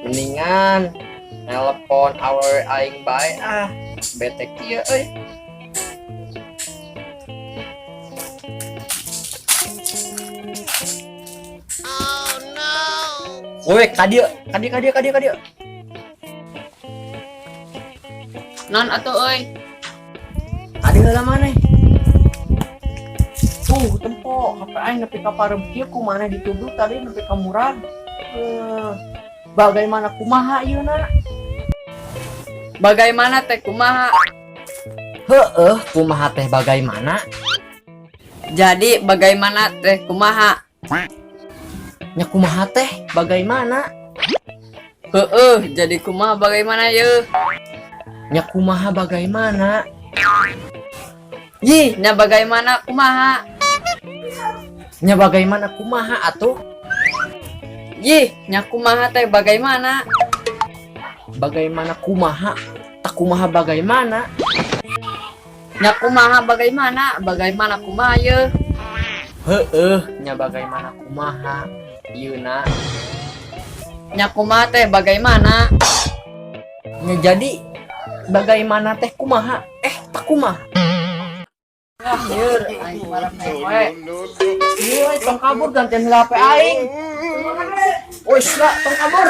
Mendingan telepon awewe aing bae bete kieu euy. Woi, kadieu. Non atuh euy. Kadieu heula maneh. Tuh, tempo, HP aing nepi ka parem kieu kumaha dituduh tadi nepi ka murag. Bagaimana kumaha yeuna? Bagaimana teh kumaha? Heueuh, kumaha teh bagaimana? Jadi bagaimana teh kumaha? Nya kumaha teh bagaimana? Heueuh, jadi kumaha bagaimana ye? Nya kumaha bagaimana? Yih, nya bagaimana kumaha? Nya bagaimana kumaha atuh? Yih, nya kumaha teh bagaimana? Bagaimana kumaha? Tak kumaha bagaimana? Nya kumaha bagaimana? Bagaimana kumaha ye? Heueuh, nya bagaimana kumaha? Yeuna. Nya kumaha teh bagaimana? Nya jadi bagaimana teh kumaha? Tak kumaha. Ah, yeur, aing marah we. Ieu tong kabur gantian HP aing. Woi, tong kabur.